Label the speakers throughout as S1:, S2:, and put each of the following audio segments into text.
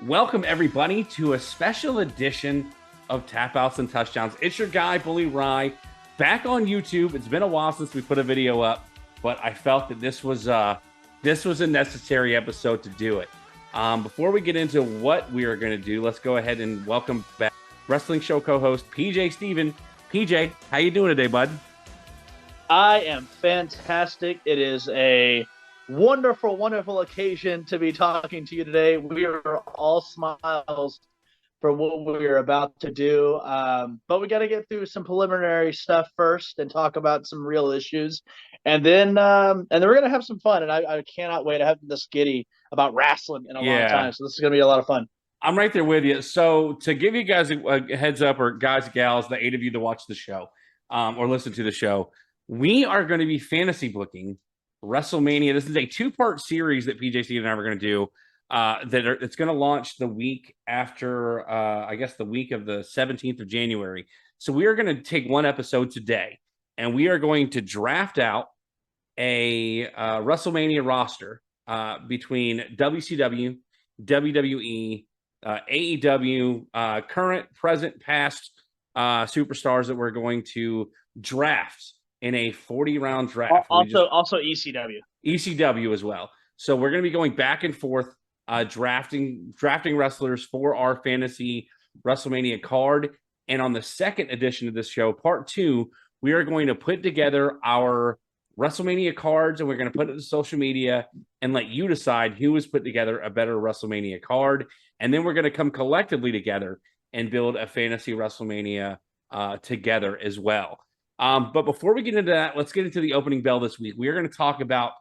S1: Welcome, everybody, to a special edition of Tap Outs and Touchdowns. It's your guy, Bully Rye, back on YouTube. It's been a while since we put a video up, but I felt that this was a necessary episode to do it. Before we get into what we are going to do, let's go ahead and welcome back wrestling show co-host PJ Steven. PJ, how you doing today, bud?
S2: I am fantastic. It is a wonderful, wonderful occasion to be talking to you today. We are all smiles for what we're about to do. But we got to get through some preliminary stuff first and talk about some real issues. And then we're going to have some fun. And I cannot wait. I haven't this giddy about wrestling in a long time. So this is going to be a lot of fun.
S1: I'm right there with you. So to give you guys a heads up, or guys, gals, the 8 of you that watch the show or listen to the show, we are going to be fantasy booking WrestleMania. This is a 2-part series that PJ Steve and I are going to do. It's going to launch the week after, I guess, the week of the 17th of January. So we are going to take one episode today, and we are going to draft out a WrestleMania roster between WCW, WWE, AEW, current, present, past superstars that we're going to draft in a 40-round draft.
S2: Also ECW
S1: as well. So we're going to be going back and forth, drafting wrestlers for our fantasy WrestleMania card. And on the second edition of this show, part 2, we are going to put together our WrestleMania cards, and we're going to put it to social media and let you decide who has put together a better WrestleMania card. And then we're going to come collectively together and build a fantasy WrestleMania together as well. But before we get into that, let's get into the opening bell this week. We are going to talk about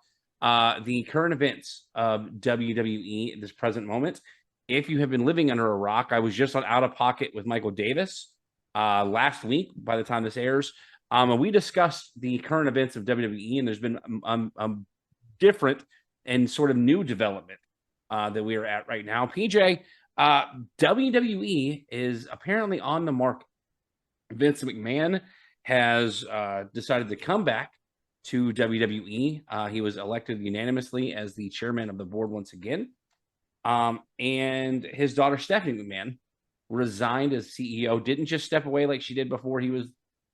S1: the current events of WWE at this present moment. If you have been living under a rock, I was just on Out of Pocket with Michael Davis last week by the time this airs. And we discussed the current events of WWE, and there's been different and sort of new development that we are at right now. PJ, WWE is apparently on the market. Vince McMahon has decided to come back to WWE. He was elected unanimously as the chairman of the board once again. And his daughter, Stephanie McMahon, resigned as CEO, didn't just step away like she did before he was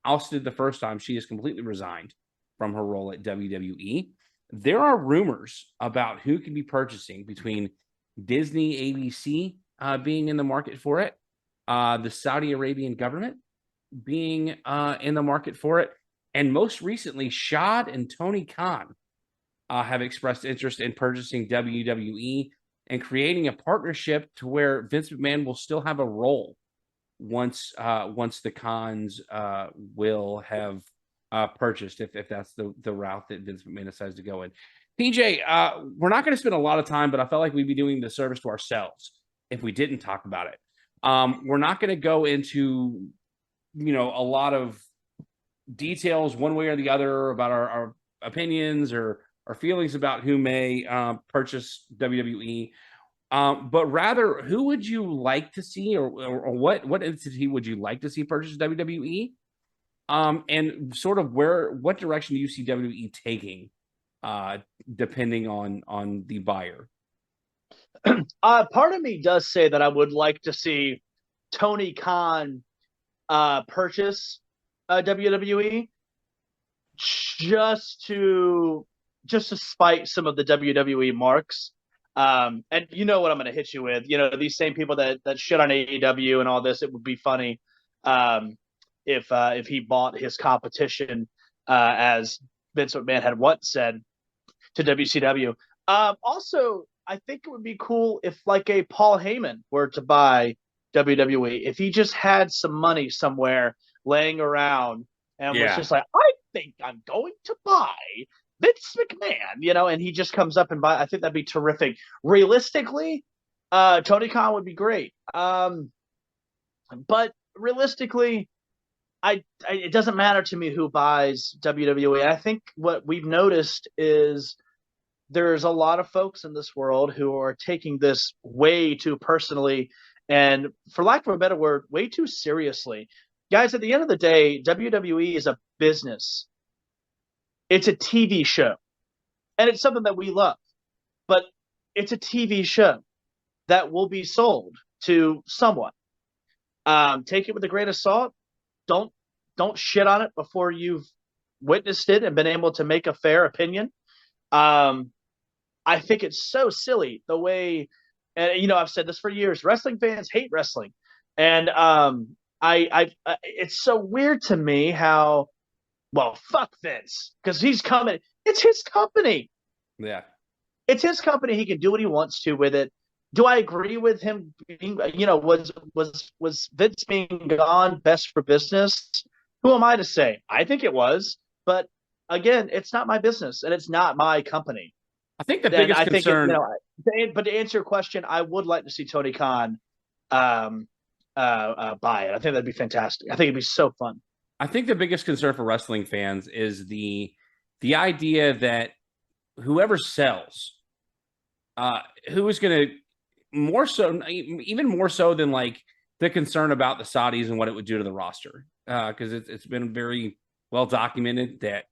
S1: ousted the first time. She has completely resigned from her role at WWE. There are rumors about who could be purchasing between Disney, ABC being in the market for it, the Saudi Arabian government being in the market for it, and most recently, Shad and Tony Khan have expressed interest in purchasing WWE and creating a partnership to where Vince McMahon will still have a role once the Khans will have purchased, if that's the route that Vince McMahon decides to go in. PJ, we're not going to spend a lot of time, but I felt like we'd be doing the service to ourselves if we didn't talk about it. We're not going to go into a lot of details one way or the other about our opinions or our feelings about who may purchase WWE. But rather, who would you like to see, or what entity would you like to see purchase WWE? And sort of what direction do you see WWE taking, depending on the buyer?
S2: Part of me does say that I would like to see Tony Khan purchase WWE just to spite some of the WWE marks. And you know what I'm going to hit you with. These same people that shit on AEW and all this. It would be funny if he bought his competition, as Vince McMahon had once said, to WCW. Also, I think it would be cool if like a Paul Heyman were to buy WWE, if he just had some money somewhere laying around and was just like, I think I'm going to buy Vince McMahon, and he just comes up and buy. I think that'd be terrific. Realistically, Tony Khan would be great. But realistically, it doesn't matter to me who buys WWE. I think what we've noticed is there's a lot of folks in this world who are taking this way too personally and, for lack of a better word, way too seriously. Guys, at the end of the day, WWE is a business. It's a TV show. And it's something that we love. But it's a TV show. that will be sold to someone. Take it with a grain of salt. Don't don't shit on it before you've witnessed it and been able to make a fair opinion. Um, I think it's so silly the way, and I've said this for years. Wrestling fans hate wrestling, and it's so weird to me how well fuck Vince because he's coming. It's his company.
S1: Yeah.
S2: It's his company. He can do what he wants to with it. Do I agree with him being, was Vince being gone best for business? Who am I to say? I think it was, but again, it's not my business and it's not my company.
S1: I think the
S2: Then
S1: biggest
S2: I think it,
S1: concern,
S2: but to answer your question, I would like to see Tony Khan buy it. I think that'd be fantastic. I think it'd be so fun.
S1: I think the biggest concern for wrestling fans is the idea that whoever sells, who is going to more so, even more so than like the concern about the Saudis and what it would do to the roster, because it's been very well documented that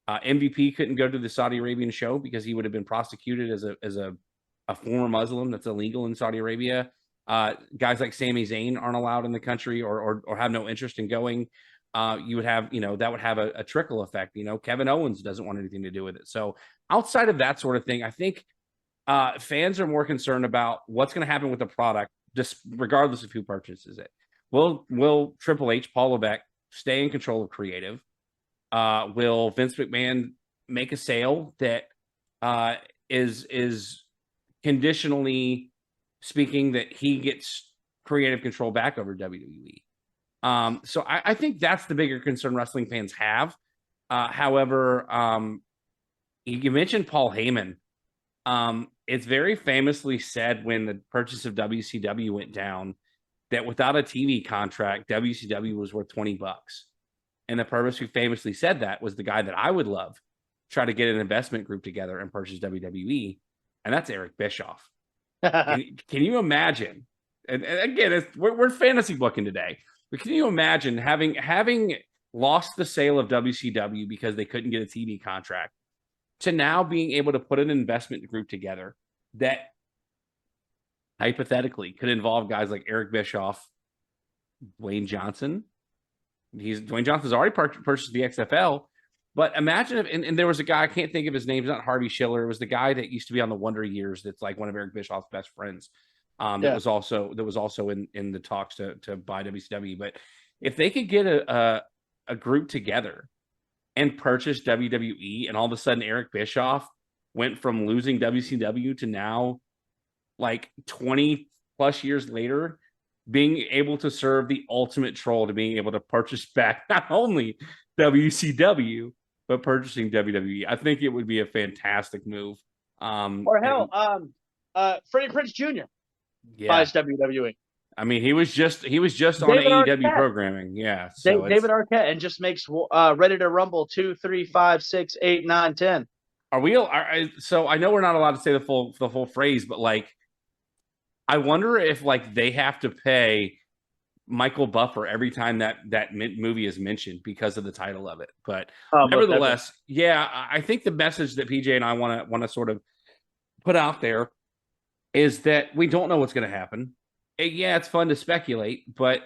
S1: MVP couldn't go to the Saudi Arabian show because he would have been prosecuted as a former Muslim that's illegal in Saudi Arabia. Guys like Sami Zayn aren't allowed in the country or have no interest in going. You would have, that would have a trickle effect. Kevin Owens doesn't want anything to do with it. So outside of that sort of thing, I think fans are more concerned about what's going to happen with the product, just regardless of who purchases it. Will Triple H, Paul Levesque, stay in control of creative? Will Vince McMahon make a sale that is conditionally speaking that he gets creative control back over WWE? So I think that's the bigger concern wrestling fans have. However, you mentioned Paul Heyman. It's very famously said when the purchase of WCW went down that without a TV contract, WCW was worth $20. And the person who famously said that was the guy that I would love try to get an investment group together and purchase WWE, and that's Eric Bischoff. can you imagine? And again, we're fantasy booking today, but can you imagine having lost the sale of WCW because they couldn't get a TV contract to now being able to put an investment group together that hypothetically could involve guys like Eric Bischoff, Dwayne Johnson. Dwayne Johnson's already purchased the XFL, but imagine if, and there was a guy, I can't think of his name, it's not Harvey Schiller. It was the guy that used to be on the Wonder Years. That's like one of Eric Bischoff's best friends. That was also in the talks to buy WCW. But if they could get a group together and purchase WWE, and all of a sudden Eric Bischoff went from losing WCW to now, like 20 plus years later, being able to serve the ultimate troll to being able to purchase back not only WCW, but purchasing WWE. I think it would be a fantastic move.
S2: Or hell, Freddie Prinze Jr. buys WWE.
S1: I mean, he was just on
S2: David
S1: AEW
S2: Arquette.
S1: programming. Yeah. So
S2: David Arquette and just makes Ready to Rumble 2, 3, 5, 6, 8, 9, 10.
S1: So I know we're not allowed to say the full phrase, but like, I wonder if like they have to pay Michael Buffer every time that movie is mentioned because of the title of it. But nevertheless, yeah, I think the message that PJ and I want to sort of put out there is that we don't know what's going to happen. Yeah, it's fun to speculate, but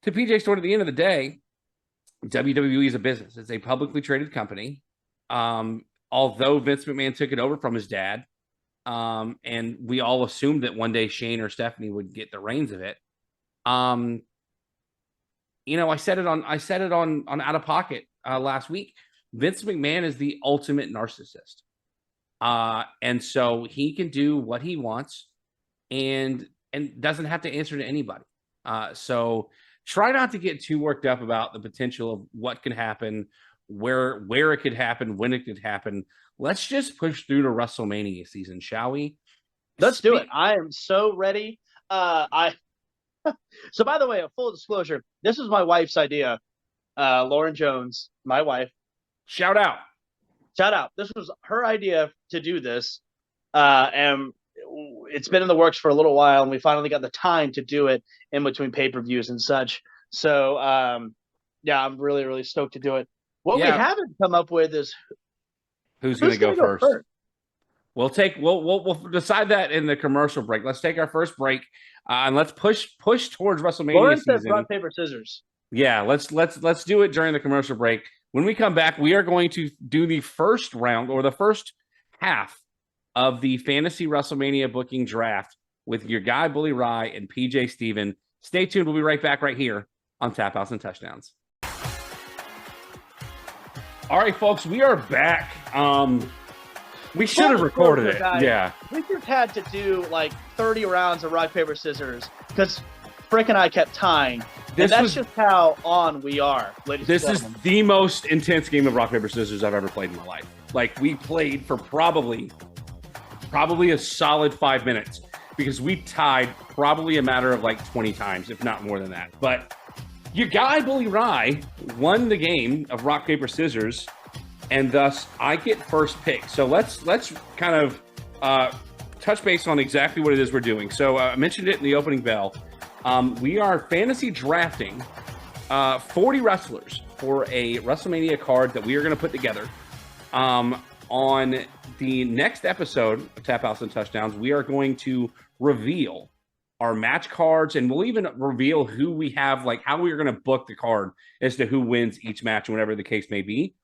S1: to PJ's story, at the end of the day, WWE is a business. It's a publicly traded company. Although Vince McMahon took it over from his dad, and we all assumed that one day Shane or Stephanie would get the reins of it. I said it on Out of Pocket last week. Vince McMahon is the ultimate narcissist. And so he can do what he wants and doesn't have to answer to anybody. So try not to get too worked up about the potential of what can happen, where it could happen, when it could happen. Let's just push through to WrestleMania season, shall we?
S2: Let's do it. I am so ready. So by the way, a full disclosure, this is my wife's idea. Lauren Jones, my wife.
S1: Shout out.
S2: This was her idea to do this. And it's been in the works for a little while, and we finally got the time to do it in between pay-per-views and such. So yeah, I'm really, really stoked to do it. What we haven't come up with is
S1: who's going to go first? We'll decide that in the commercial break. Let's take our first break, and let's push towards WrestleMania
S2: Lauren said
S1: season.
S2: rock, paper, scissors.
S1: Yeah, let's do it during the commercial break. When we come back, we are going to do the first round or the first half of the fantasy WrestleMania booking draft with your guy Bully Rye and PJ Steven. Stay tuned. We'll be right back right here on Tap House and Touchdowns. All right, folks, we are back. We should have recorded it. Yeah.
S2: We just had to do like 30 rounds of rock, paper, scissors because Frick and I kept tying. And that's just how on we are, ladies and gentlemen.
S1: This is the most intense game of rock, paper, scissors I've ever played in my life. Like, we played for probably a solid 5 minutes because we tied probably a matter of like 20 times, if not more than that. But your guy, Bully Rye, won the game of rock, paper, scissors, and thus I get first pick. So let's kind of touch base on exactly what it is we're doing. So I mentioned it in the opening bell. We are fantasy drafting 40 wrestlers for a WrestleMania card that we are going to put together. On the next episode of Tap House and Touchdowns, we are going to reveal our match cards, and we'll even reveal who we have, like how we are going to book the card as to who wins each match, whatever the case may be.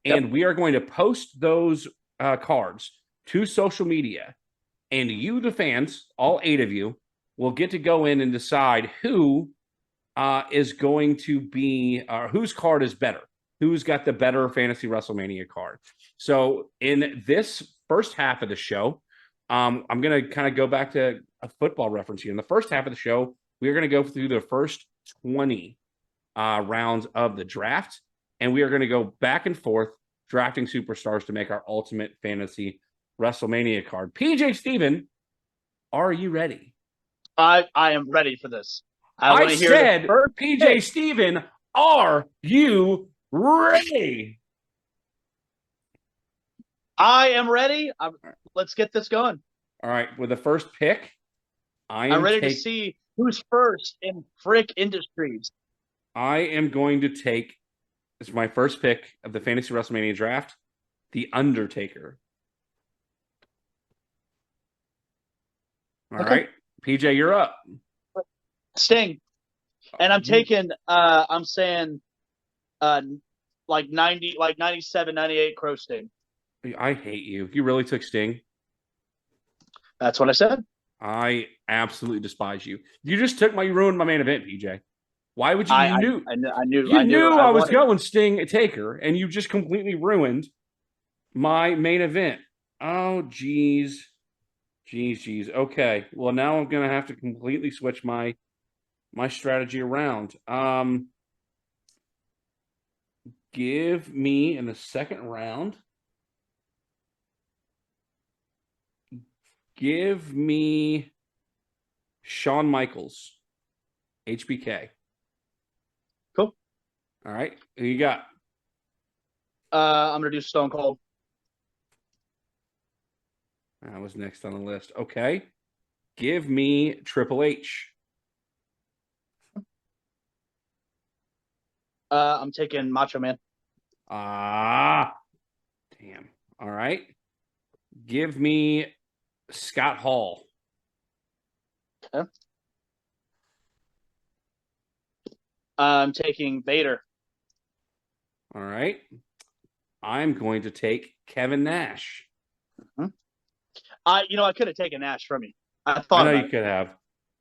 S1: And we are going to post those cards to social media. And you, the fans, all 8 of you, will get to go in and decide who is going to be, whose card is better. Who's got the better fantasy WrestleMania card. So in this first half of the show, I'm going to kind of go back to a football reference here. In the first half of the show, we are going to go through the first 20 rounds of the draft. And we are going to go back and forth drafting superstars to make our ultimate fantasy WrestleMania card. PJ Steven, are you ready?
S2: I am ready for this.
S1: I said, PJ Steven, are you ready?
S2: I am ready. Let's get this going.
S1: All right. With the first pick,
S2: I'm ready to see who's first in Frick Industries.
S1: I am going to take, this is my first pick of the Fantasy WrestleMania draft, The Undertaker. All right. PJ, you're up.
S2: Sting. And I'm taking, I'm saying like 90, like 97, 98 Crow Sting.
S1: I hate you. You really took Sting?
S2: That's what I said.
S1: I absolutely despise you. You ruined my main event, PJ. Why would you? I knew I was going Sting Taker, and you just completely ruined my main event. Oh, geez. Okay. Well, now I'm gonna have to completely switch my strategy around. Give me in the second round. Give me Shawn Michaels, HBK.
S2: Cool.
S1: All right. Who you got?
S2: I'm going to do Stone Cold.
S1: That was next on the list. Okay. Give me Triple H.
S2: I'm taking Macho Man.
S1: Damn. All right. Give me Scott Hall.
S2: Okay. I'm taking Vader.
S1: All right. I'm going to take Kevin Nash.
S2: Mm-hmm. I could have taken Nash from you. I
S1: know you could have,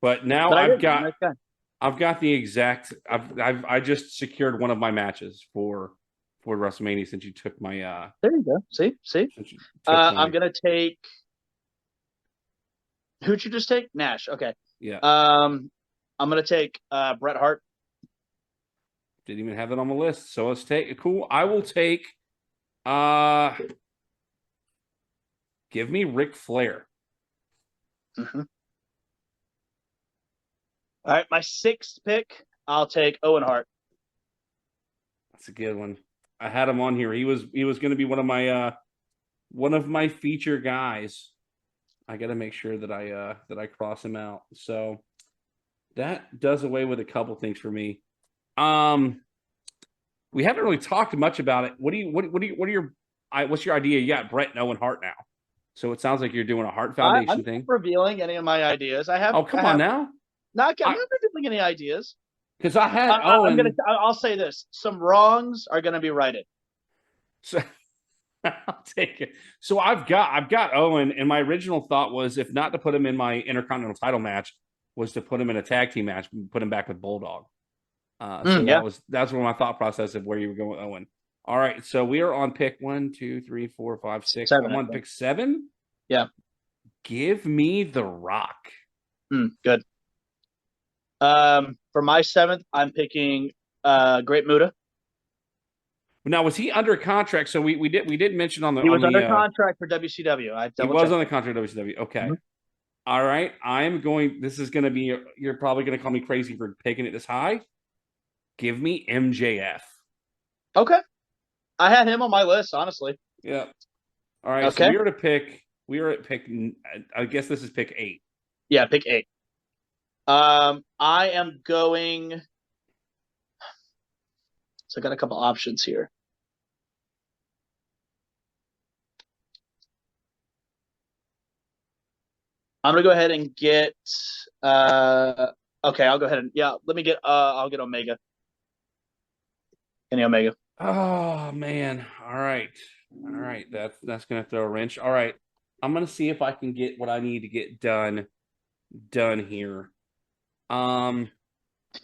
S1: but now I've got the exact. I just secured one of my matches for WrestleMania since you took my.
S2: There you go. See. I'm gonna take. Who'd you just take? Nash. Okay.
S1: Yeah.
S2: I'm gonna take Bret Hart.
S1: Didn't even have it on the list, so let's take. Cool. I will take. Give me Ric Flair.
S2: Mm-hmm. All right, my sixth pick, I'll take Owen Hart.
S1: That's a good one. I had him on here. He was going to be one of my feature guys. I got to make sure that I cross him out. So that does away with a couple things for me. We haven't really talked much about it. What's your idea? You got Bret and Owen Hart now. So it sounds like you're doing a Heart
S2: I'm
S1: Foundation
S2: not
S1: thing.
S2: revealing any of my ideas.
S1: Oh, come on now.
S2: I'm
S1: I
S2: not revealing any ideas.
S1: Because I had Owen.
S2: I'll say this: some wrongs are gonna be righted.
S1: So I'll take it. So I've got Owen, and my original thought was, if not to put him in my Intercontinental title match, was to put him in a tag team match, and put him back with Bulldog. So
S2: Yeah.
S1: that's where my thought process of where you were going with Owen. All right, so we are on pick 1, 2, 3, 4, 5, 6.
S2: 7,
S1: I'm
S2: I
S1: on
S2: think.
S1: pick 7.
S2: Yeah.
S1: Give me The Rock.
S2: Good. For my 7th, I'm picking Great Muta.
S1: Now, was he under contract? So we did mention on the
S2: He was under contract for WCW.
S1: He was on the contract with WCW. Okay.
S2: Mm-hmm.
S1: All right. This is going to be, you're probably going to call me crazy for picking it this high. Give me MJF.
S2: Okay. I had him on my list, honestly.
S1: Yeah. All right.
S2: Okay.
S1: So we are at pick, I guess this is pick 8.
S2: Yeah, pick 8. I am going. So I got a couple options here. I'm gonna go ahead and get. Okay, I'll go ahead and Let me get. I'll get Omega. Kenny Omega.
S1: Oh man. All right. That's gonna throw a wrench. All right. I'm gonna see if I can get what I need to get done here.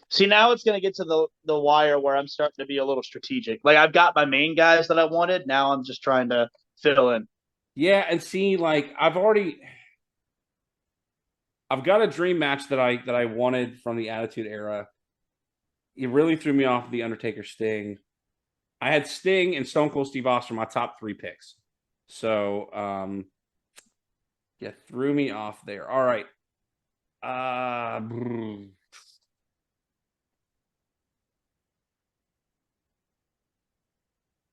S2: See, now it's gonna get to the wire where I'm starting to be a little strategic. Like I've got my main guys that I wanted. Now I'm just trying to fill in.
S1: Yeah, and see, like I've got a dream match that I wanted from the Attitude Era. It really threw me off the Undertaker Sting. I had Sting and Stone Cold Steve Austin my top 3 picks. So yeah, threw me off there. All right. I'm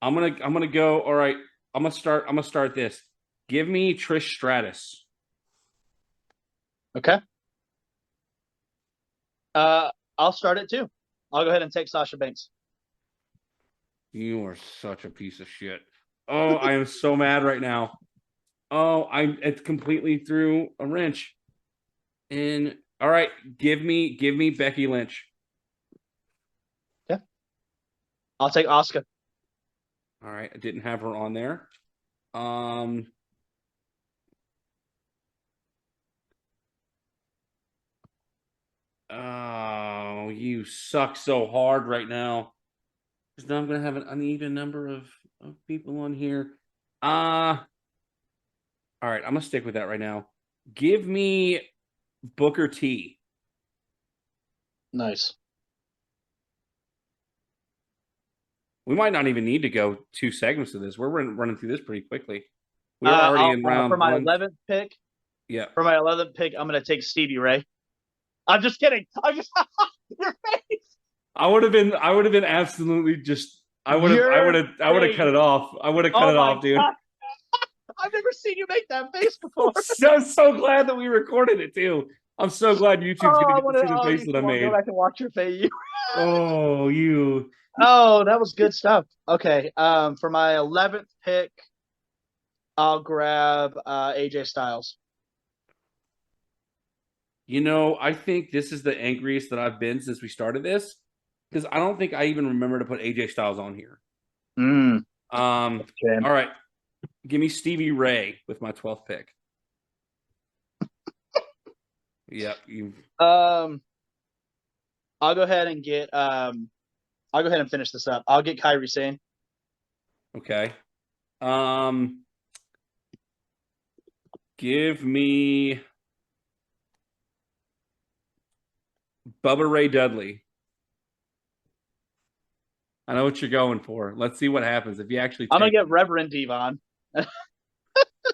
S1: gonna go. All right. I'm gonna start this. Give me Trish Stratus.
S2: Okay. I'll start it too. I'll go ahead and take Sasha Banks.
S1: You are such a piece of shit. Oh, I am so mad right now. Oh, it's completely threw a wrench. And all right, give me Becky Lynch.
S2: Okay. I'll take Asuka.
S1: All right, I didn't have her on there. Oh, you suck so hard right now. Because now I'm gonna have an uneven number of people on here. All right, I'm gonna stick with that right now. Give me Booker T.
S2: Nice.
S1: We might not even need to go 2 segments of this. We're running through this pretty quickly. We're already in round
S2: for my
S1: 1.
S2: 11th pick.
S1: Yeah.
S2: For my 11th pick, I'm gonna take Stevie Ray. I'm just kidding. I'm just your face.
S1: I would have been absolutely just. I would have cut it off. I would have cut it off, dude.
S2: God. I've never seen you make that face before.
S1: so glad that we recorded it too. I'm so glad YouTube's gonna get to see the face that I made.
S2: Go back and watch your face.
S1: Oh, you.
S2: Oh, that was good stuff. Okay. For my 11th pick, I'll grab AJ Styles.
S1: You know, I think this is the angriest that I've been since we started this, because I don't think I even remember to put AJ Styles on here. All right. Give me Stevie Ray with my 12th pick. Yep.
S2: I'll go ahead and get I'll go ahead and finish this up. I'll get Kairi Sane.
S1: Okay. Give me Bubba Ray Dudley. I know what you're going for. Let's see what happens if you actually.
S2: I'm gonna get Reverend Devon.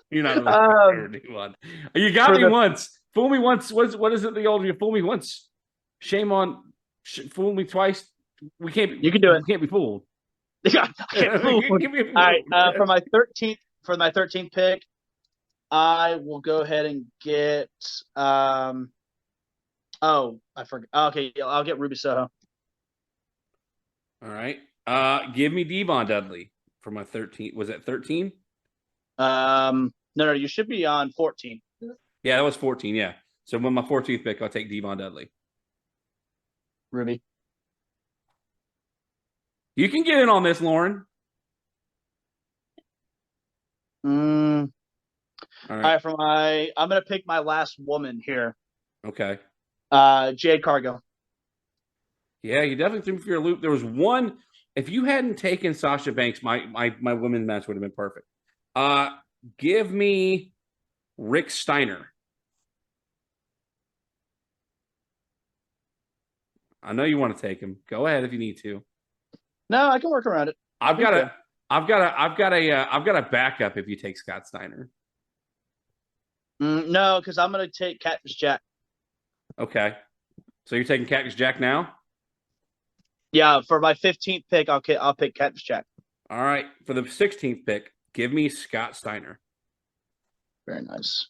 S1: You're not really Reverend Devon. You got me once. Fool me once. What is it? The old you fool me once. Shame on. Fool me twice. We can't.
S2: You can do it.
S1: We can't be fooled.
S2: All right. For my 13th pick, I will go ahead and get. Oh, I forgot. Okay, I'll get Ruby Soho.
S1: All right. Give me Devon Dudley for my 13th. Was it 13?
S2: No, you should be on 14.
S1: Yeah, that was 14. Yeah. So with my 14th pick, I'll take Devon Dudley.
S2: Ruby.
S1: You can get in on this, Lauren.
S2: All
S1: All right.
S2: right, I'm gonna pick my last woman here.
S1: Okay.
S2: Jade Cargill.
S1: Yeah, you definitely threw me for your loop. There was one. If you hadn't taken Sasha Banks, my women's match would have been perfect. Give me Rick Steiner. I know you want to take him. Go ahead if you need to.
S2: No, I can work around it.
S1: I've got a backup if you take Scott Steiner.
S2: No, because I'm gonna take Cactus Jack.
S1: Okay. So you're taking Cactus Jack now?
S2: Yeah, for my 15th pick, I'll pick Cactus Jack.
S1: All right. For the 16th pick, give me Scott Steiner.
S2: Very nice.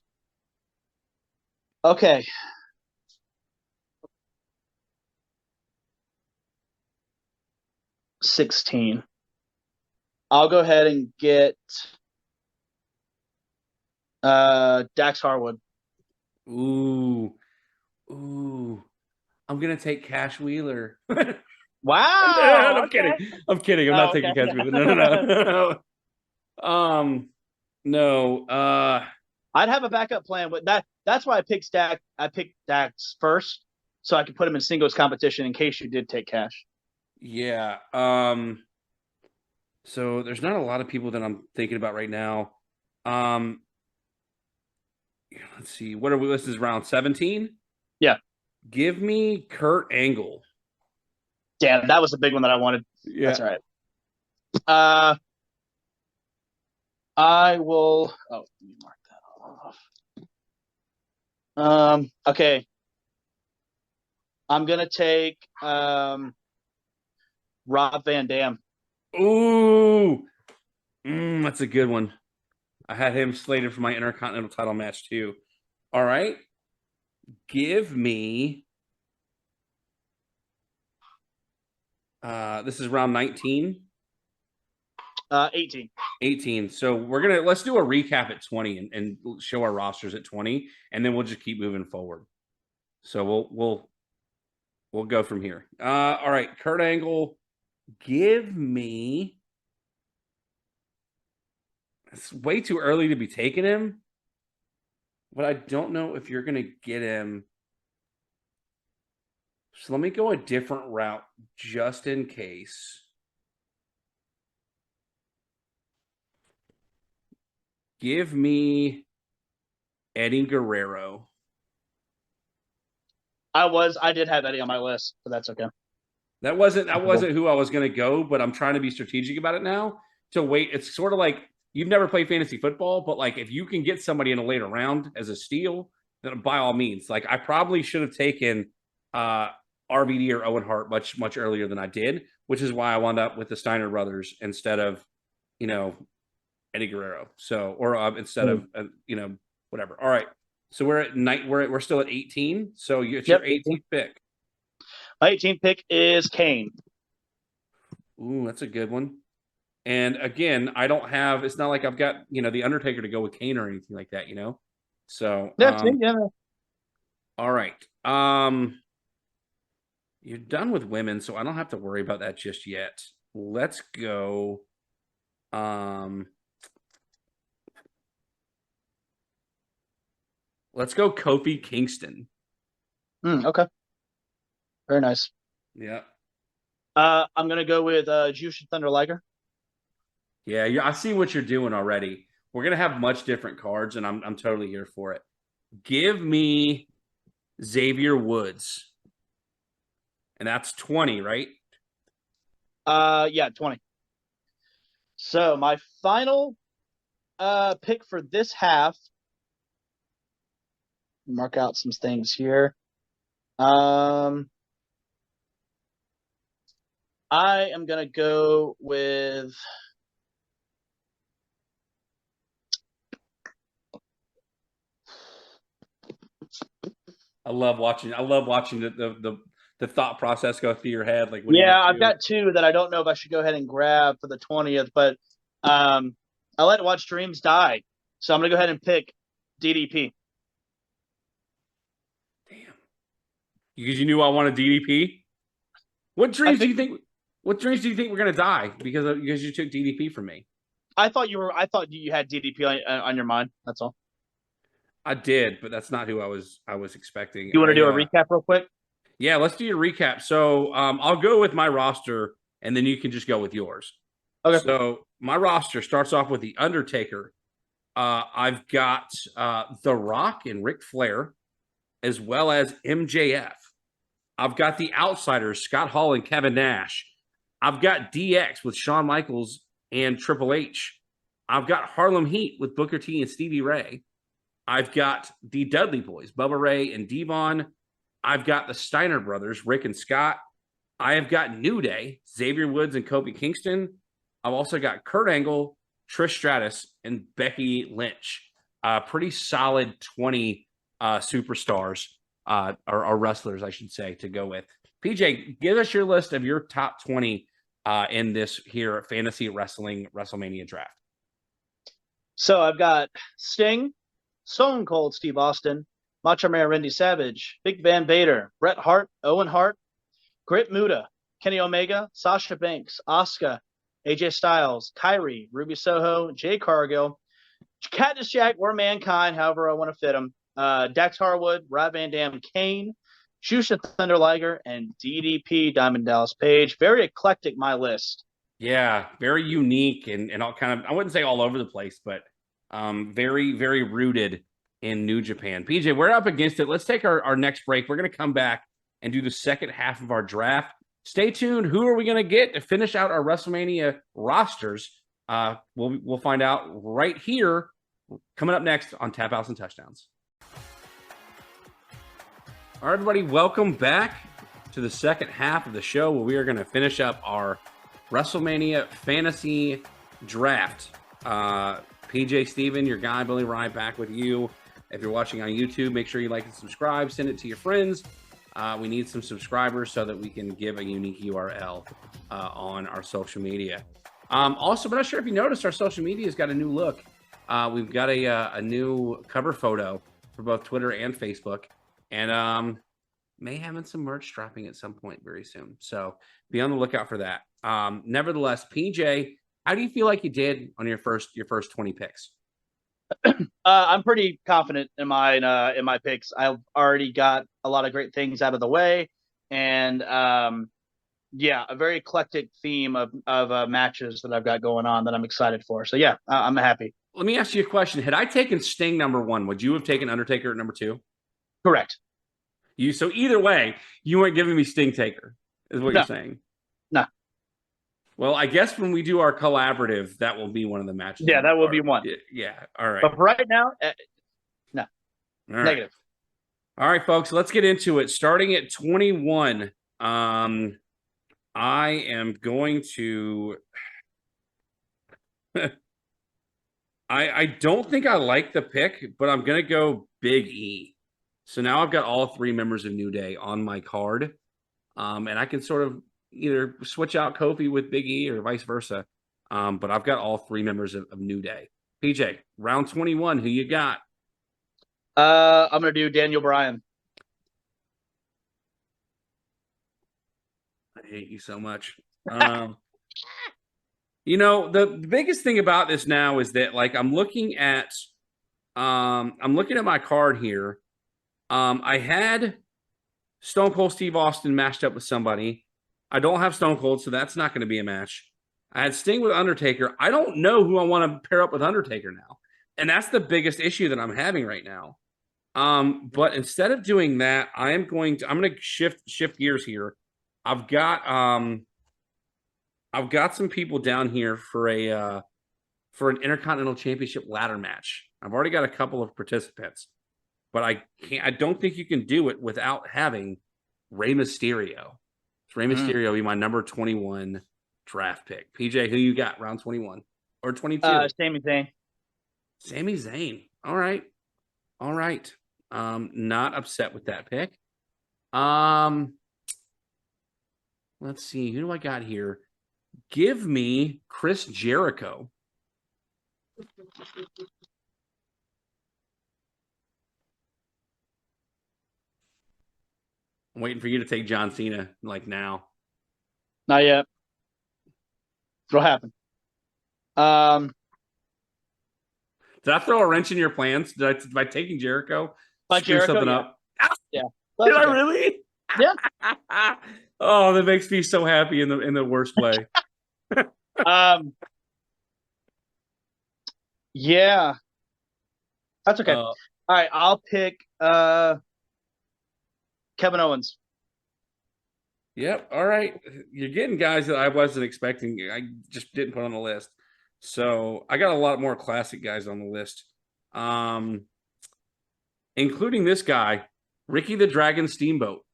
S2: Okay. $16. I'll go ahead and get Dax Harwood.
S1: Ooh. I'm gonna take Cash Wheeler.
S2: Wow.
S1: I'm kidding. I'm kidding. I'm not taking Cash Wheeler. No. No.
S2: I'd have a backup plan with that. That's why I picked Dax. I picked Dax first, so I could put him in singles competition in case you did take Cash.
S1: Yeah. So there's not a lot of people that I'm thinking about right now. Let's see. What are we? This is round 17.
S2: Yeah.
S1: Give me Kurt Angle.
S2: Damn, that was a big one that I wanted.
S1: Yeah.
S2: That's all right. I will. Oh, let me mark that off. Okay. I'm gonna take Rob Van Dam.
S1: Ooh. That's a good one. I had him slated for my Intercontinental title match too. All right. Give me. This is round 19.
S2: 18.
S1: 18. So let's do a recap at 20 and show our rosters at 20, and then we'll just keep moving forward. So we'll go from here. All right, Kurt Angle, give me. It's way too early to be taking him, but I don't know if you're gonna get him. So let me go a different route just in case. Give me Eddie Guerrero.
S2: I did have Eddie on my list, but that's okay.
S1: That wasn't who I was going to go, but I'm trying to be strategic about it now to wait. It's sort of like you've never played fantasy football, but like if you can get somebody in a later round as a steal, then by all means. Like I probably should have taken RVD or Owen Hart much earlier than I did, which is why I wound up with the Steiner brothers instead of Eddie Guerrero. So or instead of whatever. All right. So we're at night. We're still at 18. So it's your 18th pick.
S2: My 18th pick is Kane.
S1: Ooh, that's a good one. And again, I don't have. It's not like I've got the Undertaker to go with Kane or anything like that. So
S2: yeah.
S1: All right. You're done with women, so I don't have to worry about that just yet. Let's go. Let's go Kofi Kingston.
S2: Okay. Very nice.
S1: Yeah.
S2: I'm gonna go with Jushin Thunder Liger.
S1: Yeah, I see what you're doing already. We're gonna have much different cards, and I'm totally here for it. Give me Xavier Woods, and that's 20, right?
S2: Yeah, 20. So my final pick for this half. Mark out some things here. I am gonna go with.
S1: I love watching the thought process go through your head. Like,
S2: I've got two that I don't know if I should go ahead and grab for the 20th, but I let Watch Dreams Die. So I'm going to go ahead and pick DDP.
S1: Damn. Because you knew I wanted DDP? What dreams do you think? What dreams do you think we're gonna die because you took DDP from me?
S2: I thought you had DDP on your mind. That's all.
S1: I did, but that's not who I was expecting.
S2: You want to do a recap real quick?
S1: Yeah, let's do your recap. So I'll go with my roster, and then you can just go with yours.
S2: Okay.
S1: So my roster starts off with the Undertaker. I've got The Rock and Ric Flair, as well as MJF. I've got the Outsiders, Scott Hall and Kevin Nash. I've got DX with Shawn Michaels and Triple H. I've got Harlem Heat with Booker T and Stevie Ray. I've got the Dudley Boys, Bubba Ray and Devon. I've got the Steiner brothers, Rick and Scott. I have got New Day, Xavier Woods and Kofi Kingston. I've also got Kurt Angle, Trish Stratus, and Becky Lynch. Pretty solid 20 superstars, or wrestlers, I should say, to go with. PJ, give us your list of your top 20 in this here fantasy wrestling WrestleMania draft.
S2: So I've got Sting, Stone Cold Steve Austin, Macho Man Randy Savage, Big Van Vader, Bret Hart, Owen Hart, Great Muta, Kenny Omega, Sasha Banks, Asuka, AJ Styles, Kyrie, Ruby Soho, Jay Cargill, Cactus Jack, or Mankind, however I want to fit them, Dax Harwood, Rob Van Dam, Kane, Shusha Thunder Liger, and DDP Diamond Dallas Page. Very eclectic, my list.
S1: Yeah, very unique and all kind of, I wouldn't say all over the place, but very, very rooted in New Japan. PJ, we're up against it. Let's take our next break. We're going to come back and do the second half of our draft. Stay tuned. Who are we going to get to finish out our WrestleMania rosters? We'll find out right here, coming up next on Tap Outs and Touchdowns. All right, everybody, welcome back to the second half of the show where we are going to finish up our WrestleMania fantasy draft. PJ Steven, your guy, Billy Rye, back with you. If you're watching on YouTube, make sure you like and subscribe. Send it to your friends. We need some subscribers so that we can give a unique URL on our social media. Also, I'm not sure if you noticed, our social media has got a new look. We've got a new cover photo for both Twitter and Facebook. And may have some merch dropping at some point very soon. So be on the lookout for that. Nevertheless, PJ, how do you feel like you did on your first 20 picks?
S2: I'm pretty confident in my picks. I've already got a lot of great things out of the way, and yeah, a very eclectic theme of matches that I've got going on that I'm excited for. So yeah, I'm happy.
S1: Let me ask you a question. Had I taken Sting number 1, would you have taken Undertaker at number 2?
S2: Correct.
S1: So either way, you weren't giving me Sting Taker, is what you're saying.
S2: No.
S1: Well, I guess when we do our collaborative, that will be one of the matches.
S2: Yeah, that will be one.
S1: Yeah. All right.
S2: But right now, no.
S1: All right.
S2: Negative.
S1: All right, folks, let's get into it. Starting at 21, I am going to I don't think I like the pick, but I'm going to go Big E. So now I've got all 3 members of New Day on my card. And I can sort of either switch out Kofi with Big E or vice versa. But I've got all 3 members of New Day. PJ, round 21, who you got?
S2: I'm going to do Daniel Bryan.
S1: I hate you so much. You know, the biggest thing about this now is that, like, I'm looking at my card here. I had Stone Cold Steve Austin matched up with somebody. I don't have Stone Cold, so that's not going to be a match. I had Sting with Undertaker. I don't know who I want to pair up with Undertaker now. And that's the biggest issue that I'm having right now. But instead of doing that, I'm going to shift gears here. I've got some people down here for an Intercontinental Championship ladder match. I've already got a couple of participants, but I don't think you can do it without having Rey Mysterio. So Rey Mysterio be my number 21 draft pick. PJ, who you got? Round 21 or 22?
S2: Sami Zayn.
S1: Sami Zayn. All right. Not upset with that pick. Let's see. Who do I got here? Give me Chris Jericho. I'm waiting for you to take John Cena like now.
S2: Not yet. It'll happen.
S1: Did I throw a wrench in your plans? By taking Jericho
S2: By
S1: screw
S2: Jericho,
S1: something
S2: yeah.
S1: up?
S2: Yeah.
S1: Did
S2: That's
S1: I
S2: okay.
S1: really?
S2: Yeah.
S1: Oh, that makes me so happy in the worst way.
S2: Um. Yeah. That's okay.
S1: Uh,
S2: All right. I'll pick Kevin Owens.
S1: Yep. All right. You're getting guys that I wasn't expecting. I just didn't put on the list. So I got a lot more classic guys on the list. Including this guy, Ricky the Dragon Steamboat.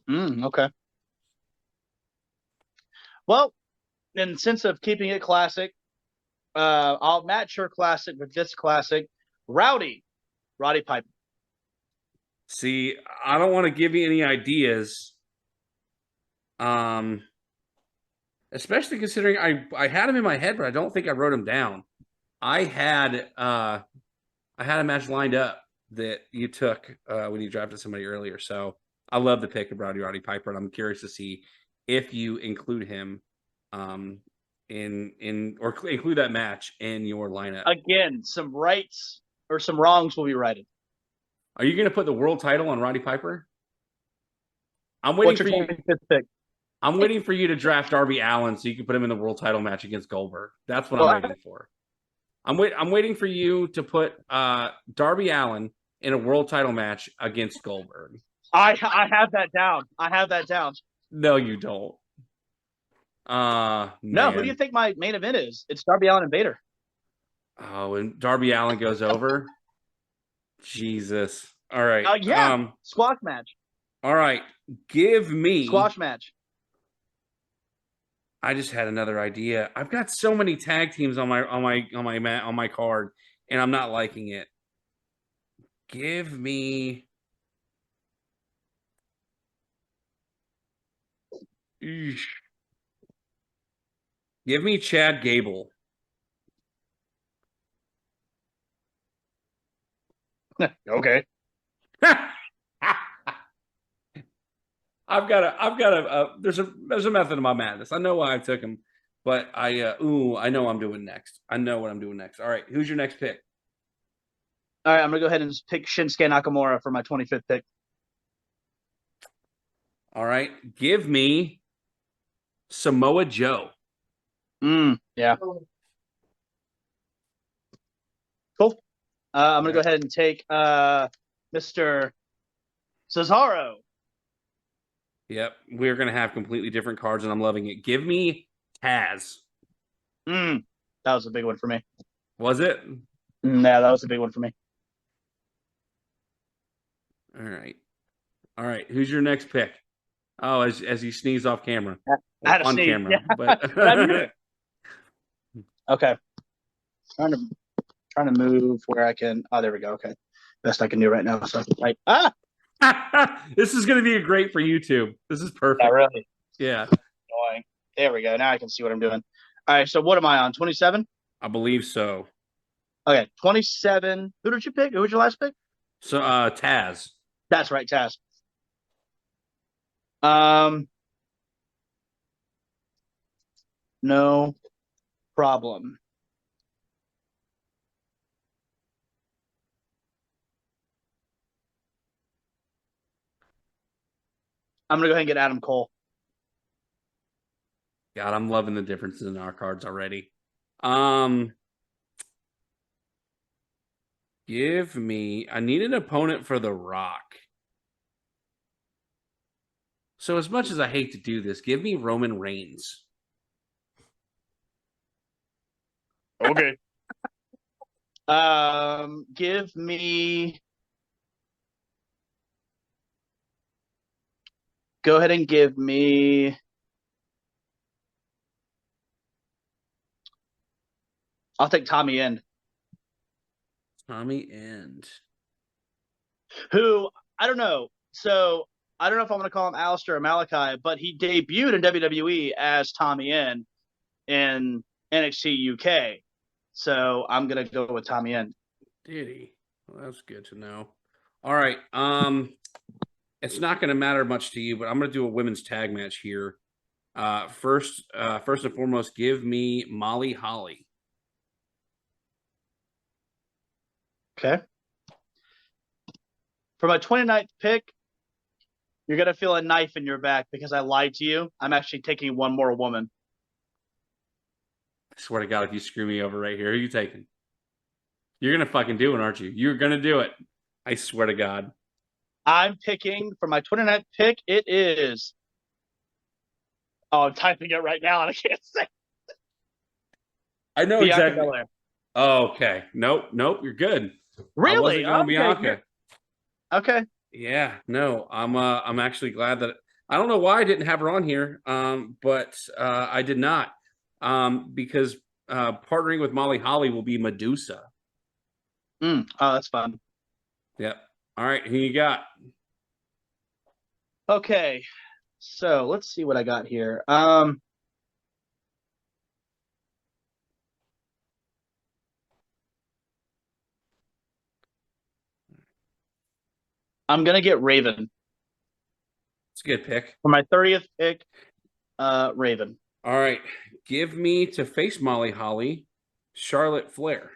S2: Okay. Well, in the sense of keeping it classic, I'll match your classic with this classic. Roddy Piper.
S1: See, I don't want to give you any ideas. Especially considering I had him in my head, but I don't think I wrote him down. I had a match lined up that you took when you drafted somebody earlier. So I love the pick of Roddy Piper, and I'm curious to see if you include him in or include that match in your lineup.
S2: Again, some rights or some wrongs will be righted.
S1: Are you going to put the world title on Roddy Piper? I'm waiting
S2: What's your
S1: for you.
S2: 25th pick?
S1: I'm waiting for you to draft Darby Allin so you can put him in the world title match against Goldberg. That's what I'm waiting for. I'm waiting for you to put Darby Allin in a world title match against Goldberg.
S2: I have that down. I have that down.
S1: No, you don't.
S2: No, who do you think my main event is? It's Darby Allin and Vader.
S1: Oh, and Darby Allin goes over. Jesus. All right.
S2: Yeah. Squash match.
S1: All right. Give me
S2: squash match.
S1: I just had another idea. I've got so many tag teams on my card, and I'm not liking it. Give me. Eesh. Give me Chad Gable.
S2: Okay.
S1: I've got a there's a method to my madness. I know why I took him, but I know I'm doing next. I know what I'm doing next. All right, who's your next pick?
S2: All right, I'm gonna go ahead and just pick Shinsuke Nakamura for my 25th pick.
S1: All right, give me Samoa Joe.
S2: Yeah. Cool. I'm gonna go ahead and take Mr. Cesaro.
S1: Yep, we're gonna have completely different cards, and I'm loving it. Give me Taz.
S2: That was a big one for me.
S1: Was it?
S2: Yeah, that was a big one for me.
S1: All right. Who's your next pick? Oh, as you sneeze off camera,
S2: I had to
S1: on
S2: sneeze.
S1: camera,
S2: Yeah.
S1: but
S2: okay. Trying to move where I can. Oh, there we go. Okay, best I can do right now. So I can type.
S1: This is going to be great for YouTube. This is perfect.
S2: Yeah, really.
S1: Yeah.
S2: Annoying. There we go. Now I can see what I'm doing. All right. So what am I on? 27.
S1: I believe so.
S2: Okay, 27. Who did you pick? Who was your last pick?
S1: So Taz.
S2: That's right, Taz. No problem. I'm gonna go ahead and get Adam Cole.
S1: God, I'm loving the differences in our cards already. Give me. I need an opponent for The Rock. So as much as I hate to do this, give me Roman Reigns.
S2: Okay. Give me. Go ahead and give me. I'll take Tommy End.
S1: Tommy End.
S2: Who, I don't know. So I don't know if I'm going to call him Alistair or Malachi, but he debuted in WWE as Tommy End in NXT UK. So I'm going to go with Tommy End.
S1: Did he? Well, that's good to know. All right. It's not going to matter much to you, but I'm going to do a women's tag match here. First and foremost, give me Molly Holly.
S2: Okay. For my 29th pick, you're going to feel a knife in your back because I lied to you. I'm actually taking one more woman.
S1: I swear to God, if you screw me over right here, who are you taking? You're going to fucking do it, aren't you? You're going to do it. I swear to God.
S2: I'm picking for my 29th pick. It is. Oh, I'm typing it right now and I can't say.
S1: I know
S2: Bianca
S1: exactly.
S2: Belair.
S1: Oh, okay. Nope. You're good. I
S2: Really?
S1: wasn't going
S2: Okay.
S1: Bianca.
S2: Okay.
S1: Yeah, no. I'm actually glad that I don't know why I didn't have her on here. But I did not. Because partnering with Molly Holly will be Medusa.
S2: Oh, that's fun.
S1: Yep. All right, who you got?
S2: Okay. So let's see what I got here. I'm gonna get Raven
S1: It's a good pick.
S2: for my 30th pick. Raven.
S1: All right, give me to face Molly Holly, Charlotte Flair.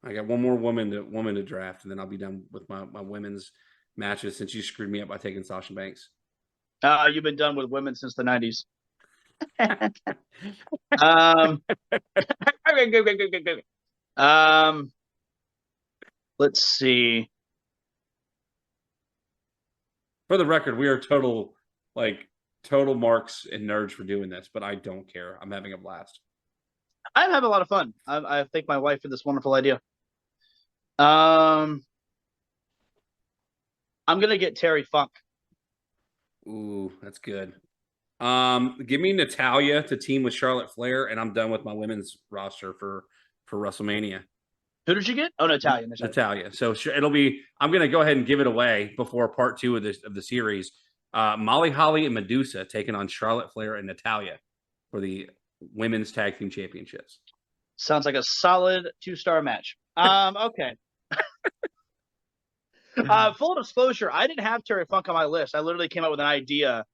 S1: I got one more woman to draft, and then I'll be done with my women's matches since you screwed me up by taking Sasha Banks.
S2: You've been done with women since the 90s. um, um, let's see.
S1: For the record, we are total marks and nerds for doing this, but I don't care. I'm having a blast.
S2: I'm having a lot of fun. I thank my wife for this wonderful idea. I'm gonna get Terry Funk.
S1: Ooh, that's good. Give me Natalia to team with Charlotte Flair, and I'm done with my women's roster for WrestleMania.
S2: Who did you get? Oh, Natalia.
S1: Natalia. So it'll be. I'm going to go ahead and give it away before part 2 of the series. Molly Holly and Medusa taking on Charlotte Flair and Natalia for the women's tag team championships.
S2: Sounds like a solid 2-star match. Okay. Full disclosure, I didn't have Terry Funk on my list. I literally came up with an idea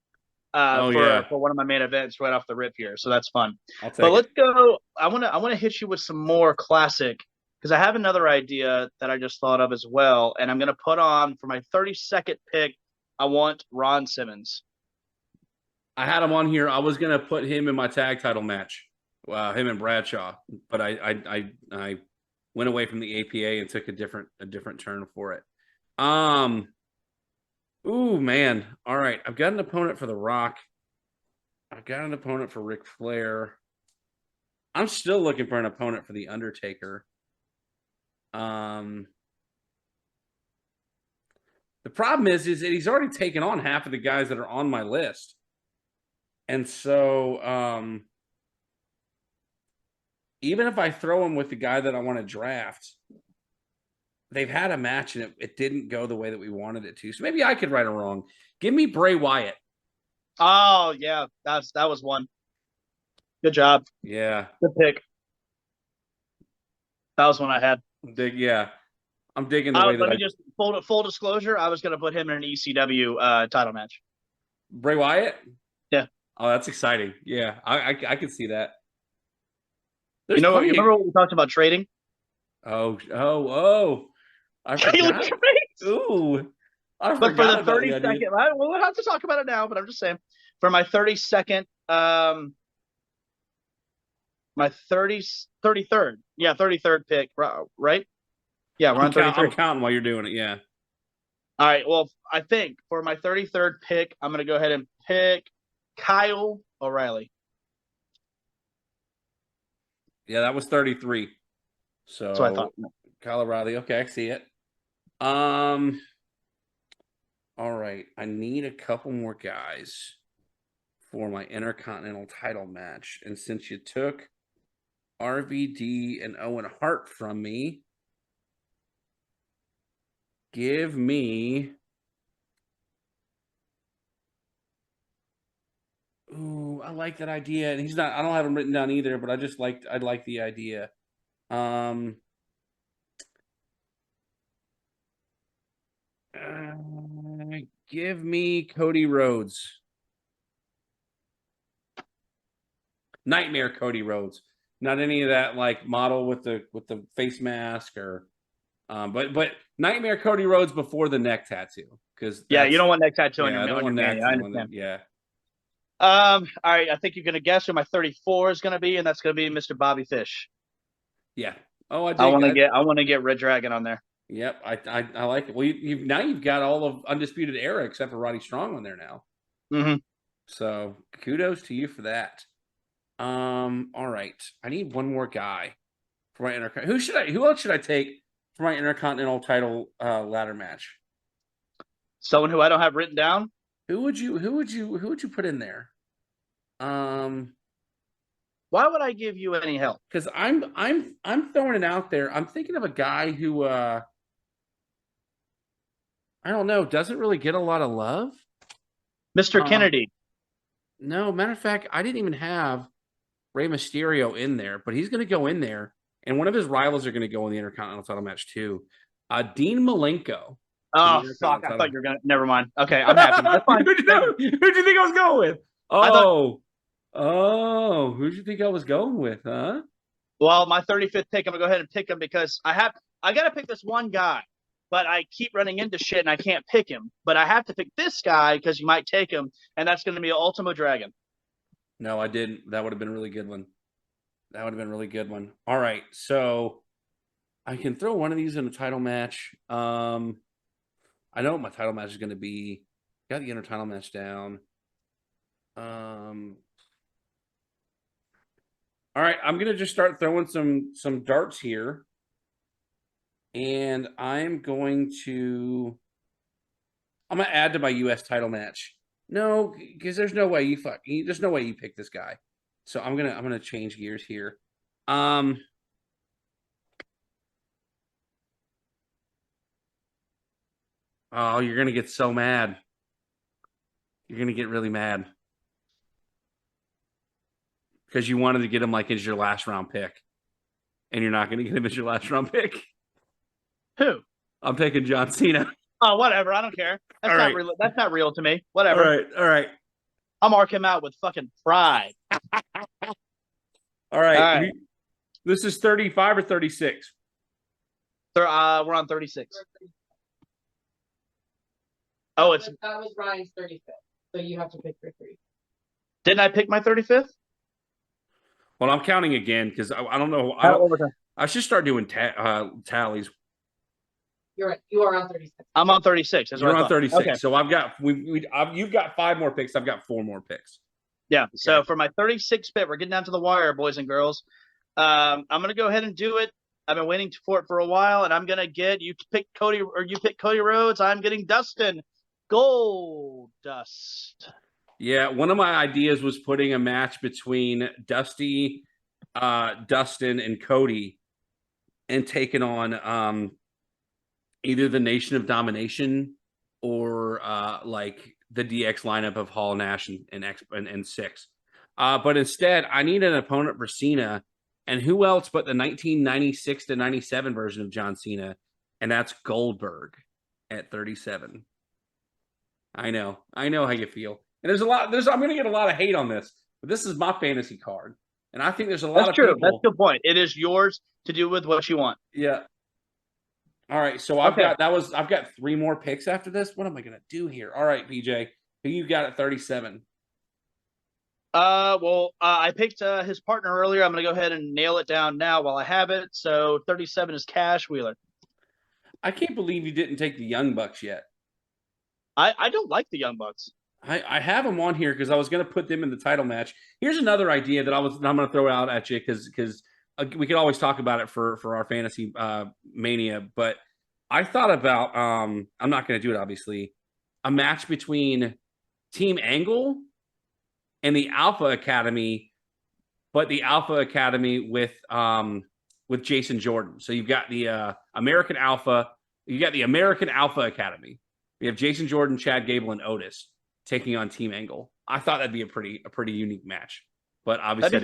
S2: for one of my main events right off the rip here, so that's fun. But let's go. I want to hit you with some more classic because I have another idea that I just thought of as well, and I'm gonna put on for my 32nd pick. I want Ron Simmons.
S1: I had him on here. I was going to put him in my tag title match, him and Bradshaw, but I went away from the APA and took a different turn for it. Ooh, man. All right. I've got an opponent for The Rock. I've got an opponent for Ric Flair. I'm still looking for an opponent for The Undertaker. The problem is that he's already taken on half of the guys that are on my list. And so even if I throw him with the guy that I want to draft, they've had a match and it didn't go the way that we wanted it to. So maybe I could right or wrong. Give me Bray Wyatt.
S2: Oh yeah, that was one. Good job.
S1: Yeah.
S2: Good pick. That was one I had.
S1: Yeah. I'm digging the way that
S2: let me just full disclosure. I was going to put him in an ECW title match.
S1: Bray Wyatt?
S2: Yeah.
S1: Oh, that's exciting. Yeah, I can see that.
S2: You remember what we talked about trading?
S1: Oh. I forgot. Ooh. I
S2: but for the
S1: 32nd,
S2: we'll have to talk about it now, but I'm just saying. For my 32nd, my 33rd. Yeah, 33rd pick, right? Yeah, we're on 33.
S1: I'm counting while you're doing it, yeah.
S2: All right, well, I think for my 33rd pick, I'm going to go ahead and pick Kyle O'Reilly.
S1: Yeah, that was 33. So
S2: that's what I thought.
S1: Kyle O'Reilly. Okay, I see it. All right. I need a couple more guys for my Intercontinental title match. And since you took RVD and Owen Hart from me, give me. Ooh, I like that idea. And he's not, I don't have him written down either, but I like the idea. Give me Cody Rhodes. Nightmare Cody Rhodes. Not any of that like model with the face mask or but Nightmare Cody Rhodes before the neck tattoo. Because
S2: you don't want neck tattoo on
S1: I don't
S2: your
S1: want
S2: man.
S1: neck.
S2: I understand.
S1: Yeah.
S2: All right. I think you're gonna guess who my 34 is gonna be, and that's gonna be Mr. Bobby Fish.
S1: Yeah. Oh,
S2: I want to get Red Dragon on there.
S1: Yep, I like it. Well, you've got all of Undisputed Era except for Roddy Strong on there now.
S2: Mm-hmm.
S1: So kudos to you for that. All right. I need one more guy for my Intercontinental. Who else should I take for my Intercontinental title ladder match?
S2: Someone who I don't have written down.
S1: Who would you put in there?
S2: Why would I give you any help?
S1: Because I'm throwing it out there. I'm thinking of a guy who I don't know, doesn't really get a lot of love.
S2: Mr. Kennedy.
S1: No, matter of fact, I didn't even have Rey Mysterio in there, but he's going to go in there, and one of his rivals are going to go in the Intercontinental title match too. Dean Malenko.
S2: Oh fuck! I thought you were gonna. Never mind. Okay, I'm happy. That's fine.
S1: Who'd you think I was going with? Who'd you think I was going with? Huh?
S2: Well, my 35th pick, I'm gonna go ahead and pick him because I gotta pick this one guy, but I keep running into shit and I can't pick him. But I have to pick this guy because you might take him, and that's gonna be Ultimo Dragon.
S1: No, I didn't. That would have been a really good one. All right, so I can throw one of these in a title match. I know what my title match is going to be. Got the Intertitle match down. All right, I'm going to just start throwing some darts here. And I'm going to add to my US title match. No, because there's no way there's no way you pick this guy. So I'm gonna change gears here. Oh, you're gonna get so mad. You're gonna get really mad. Because you wanted to get him like as your last round pick. And you're not gonna get him as your last round pick.
S2: Who?
S1: I'm taking John Cena.
S2: Oh, whatever. I don't care. That's not real. That's not real to me. Whatever.
S1: All right.
S2: I'll mark him out with fucking pride.
S1: All right. This is 35 or 36?
S2: We're on 36. Oh,
S3: that was Ryan's 35th. So you have to pick your 3.
S2: Didn't I pick my 35th?
S1: Well, I'm counting again because I don't know. I should start doing tallies.
S3: You're right. You are on 36.
S2: I'm on 36.
S1: You're on 36. Okay. So you've got 5 more picks. I've got 4 more picks.
S2: Yeah. Okay. So for my 36th pick, we're getting down to the wire, boys and girls. I'm gonna go ahead and do it. I've been waiting for it for a while, and I'm gonna get you pick Cody Rhodes. I'm getting Dustin Goldust.
S1: Yeah, one of my ideas was putting a match between Dustin, and Cody, and taking on either the Nation of Domination or like the DX lineup of Hall, Nash, and Six. But instead, I need an opponent for Cena, and who else but the 1996 to 97 version of John Cena, and that's Goldberg at 37. I know how you feel. And I'm going to get a lot of hate on this, but this is my fantasy card. And I think there's a lot of people.
S2: That's a good point. It is yours to do with what you want.
S1: Yeah. All right. So I've got 3 more picks after this. What am I going to do here? All right, BJ, who you got at 37?
S2: I picked his partner earlier. I'm going to go ahead and nail it down now while I have it. So 37 is Cash Wheeler.
S1: I can't believe you didn't take the Young Bucks yet.
S2: I don't like the Young Bucks.
S1: I have them on here because I was going to put them in the title match. Here's another idea that I'm going to throw out at you because we could always talk about it for our fantasy mania. But I thought about I'm not going to do it obviously, a match between Team Angle and the Alpha Academy, but the Alpha Academy with Jason Jordan. So you've got the American Alpha, you got the American Alpha Academy. We have Jason Jordan, Chad Gable, and Otis taking on Team Angle. I thought that'd be a pretty unique match, but obviously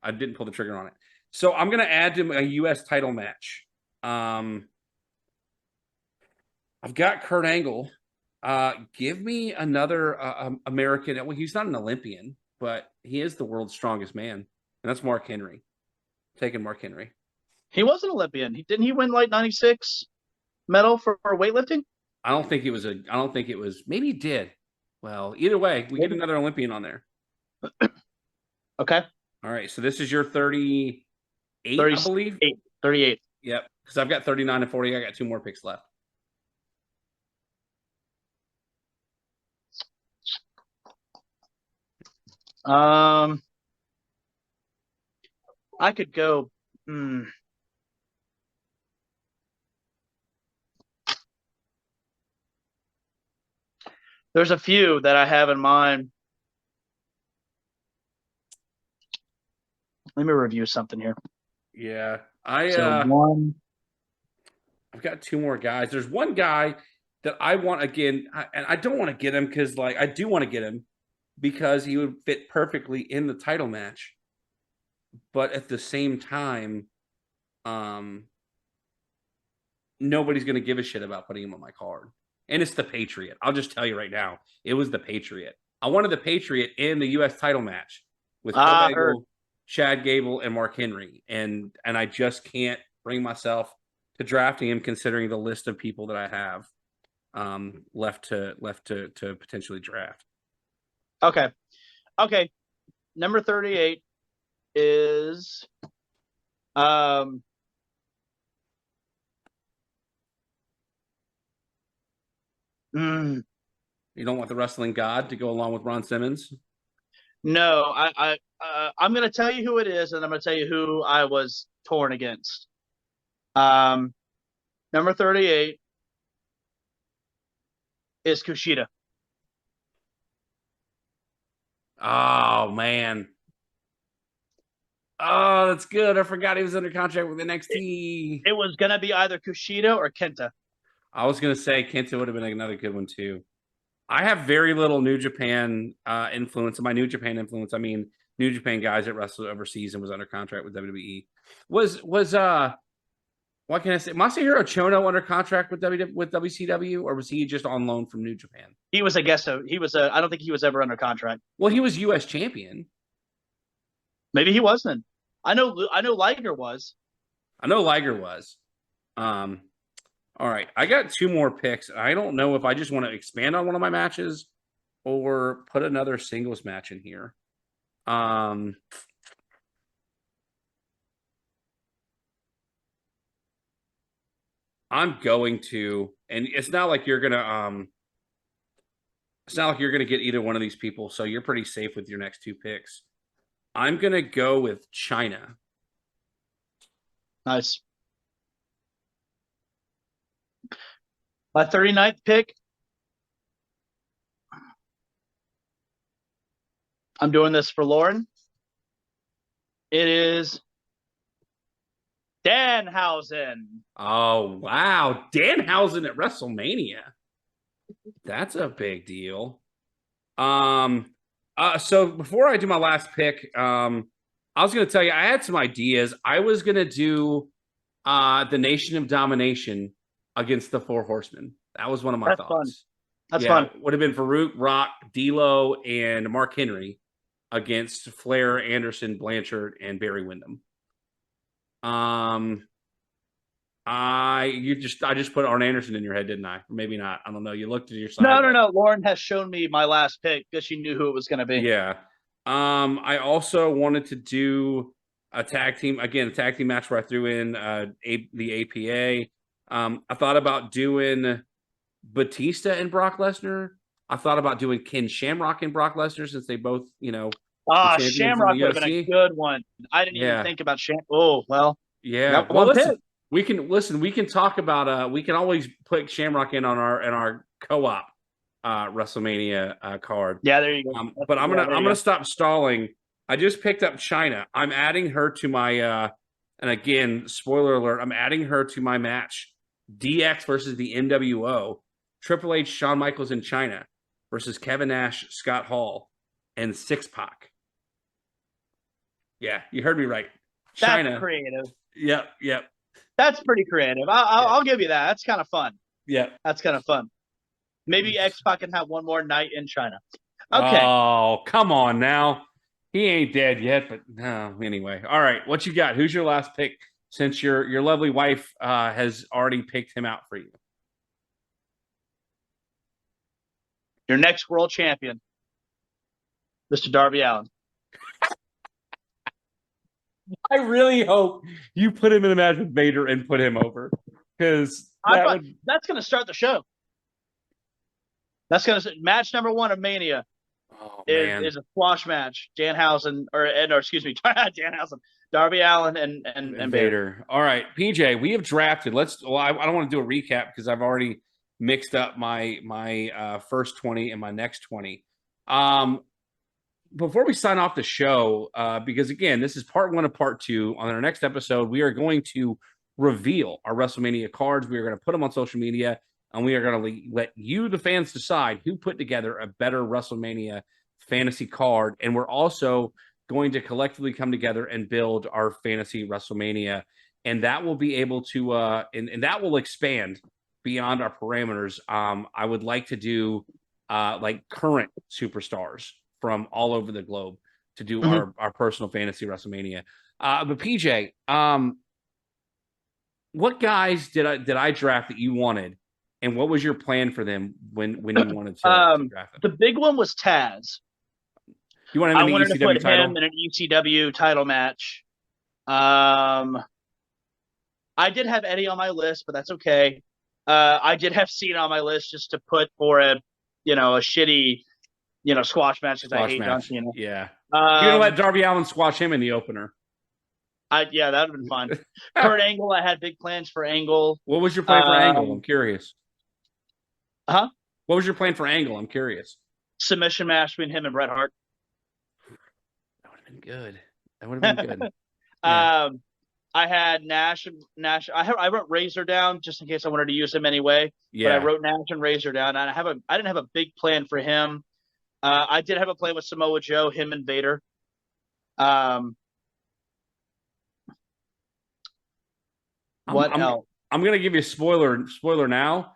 S1: I didn't pull the trigger on it. So I'm going to add to a U.S. title match. I've got Kurt Angle Give me another American. Well, he's not an Olympian, but he is the world's strongest man, and that's Mark Henry. Taking Mark Henry.
S2: He was an Olympian. Didn't he win like 96 medal for weightlifting?
S1: I don't think it was. Maybe he did. Well, either way, we get another Olympian on there.
S2: Okay.
S1: All right. So this is your 38,
S2: 30,
S1: I believe.
S2: 38.
S1: Yep. Because I've got 39 and 40. I got 2 more picks left.
S2: I could go. There's a few that I have in mind. Let me review something here.
S1: Yeah.
S2: One.
S1: I've got 2 more guys. There's one guy that I want again, and I don't want to get him because, like, I do want to get him because he would fit perfectly in the title match. But at the same time, nobody's going to give a shit about putting him on my card. And it's the Patriot. I'll just tell you right now, it was the Patriot. I wanted the Patriot in the U.S. title match with Chad Gable, and Mark Henry, and I just can't bring myself to drafting him, considering the list of people that I have left to potentially draft.
S2: Okay. Number 38 is
S1: You don't want the wrestling god to go along with Ron Simmons?
S2: No, I'm going to tell you who it is, and I'm going to tell you who I was torn against. Number 38 is Kushida.
S1: Oh, man. Oh, that's good. I forgot he was under contract with NXT.
S2: It was going to be either Kushida or Kenta.
S1: I was going to say Kenta would have been another good one, too. I have very little New Japan influence. And by New Japan influence, I mean New Japan guys that wrestled overseas and was under contract with WWE. Was what can I say? Masahiro Chono under contract with WCW, or was he just on loan from New Japan?
S2: He was a guest. He was I don't think he was ever under contract.
S1: Well, he was U.S. champion.
S2: Maybe he wasn't. I know Liger was.
S1: I know Liger was. All right, I got 2 more picks. I don't know if I just want to expand on one of my matches or put another singles match in here. I'm going to, and it's not like you're gonna get either one of these people, so you're pretty safe with your next 2 picks. I'm gonna go with China.
S2: Nice. My 39th pick. I'm doing this for Lauren. It is Danhausen.
S1: Oh, wow. Danhausen at WrestleMania. That's a big deal. So before I do my last pick, I was going to tell you, I had some ideas. I was going to do the Nation of Domination against the 4 Horsemen. That was one of my thoughts.
S2: Fun. That's fun.
S1: Would have been Farouk, Rock, D'Lo, and Mark Henry against Flair, Anderson, Blanchard, and Barry Windham. I just put Arn Anderson in your head, didn't I? Maybe not. I don't know. You looked at your side.
S2: No. Lauren has shown me my last pick because she knew who it was going to be.
S1: Yeah. I also wanted to do a tag team match where I threw in the APA. I thought about doing Batista and Brock Lesnar. I thought about doing Ken Shamrock and Brock Lesnar, since they both,
S2: Shamrock would have been a good one. I didn't even think about Shamrock. Oh, well.
S1: Yeah. Well, listen, we can talk about we can always put Shamrock in on our co-op WrestleMania card.
S2: Yeah, there you go.
S1: But I'm gonna stop stalling. I just picked up China. I'm adding her to my and again, spoiler alert, I'm adding her to my match. DX versus the NWO. Triple H, Shawn Michaels in China versus Kevin Nash, Scott Hall, and Six Pac. Yeah, you heard me right. China.
S2: That's creative.
S1: Yep.
S2: That's pretty creative. I'll give you that. That's kind of fun.
S1: Yeah.
S2: That's kind of fun. Maybe X-Pac can have one more night in China. Okay.
S1: Oh, come on now. He ain't dead yet, but no. Anyway, all right. What you got? Who's your last pick? Since your lovely wife has already picked him out for you.
S2: Your next world champion, Mr. Darby Allin.
S1: I really hope you put him in a match with Vader and put him over, because
S2: that's going to start the show. That's going to match number 1 of Mania.
S1: Oh,
S2: is a squash match. Danhausen, or excuse me, Danhausen, Darby Allin, and Vader.
S1: All right, PJ, we have drafted. I don't want to do a recap because I've already mixed up my first 20 and my next 20. Before we sign off the show, because again, this is part 1 of part 2. On our next episode, we are going to reveal our WrestleMania cards. We are going to put them on social media, and we are going to let you, the fans, decide who put together a better WrestleMania fantasy card. And we're also going to collectively come together and build our fantasy WrestleMania. And that will be able to, and that will expand beyond our parameters. I would like to do like current superstars from all over the globe to do our personal fantasy WrestleMania. But PJ, what guys did I draft that you wanted? And what was your plan for them when you wanted to draft them?
S2: The big one was Taz.
S1: You wanted him in an ECW title?
S2: Him in an ECW title match. I did have Eddie on my list, but that's okay. I did have Cena on my list just to put for a shitty, squash match because I hate John Cena.
S1: Yeah. You're gonna let Darby Allin squash him in the opener.
S2: Yeah, that would have been fun. Kurt Angle, I had big plans for Angle.
S1: What was your plan for Angle? I'm curious.
S2: Huh?
S1: What was your plan for Angle? I'm curious.
S2: Submission match between him and Bret Hart.
S1: That would have been good. That would have been good. Yeah.
S2: I had Nash. I wrote Razor down just in case I wanted to use him anyway. Yeah. But I wrote Nash and Razor down. And I didn't have a big plan for him. I did have a plan with Samoa Joe, him and Vader. What else?
S1: I'm gonna give you a spoiler now.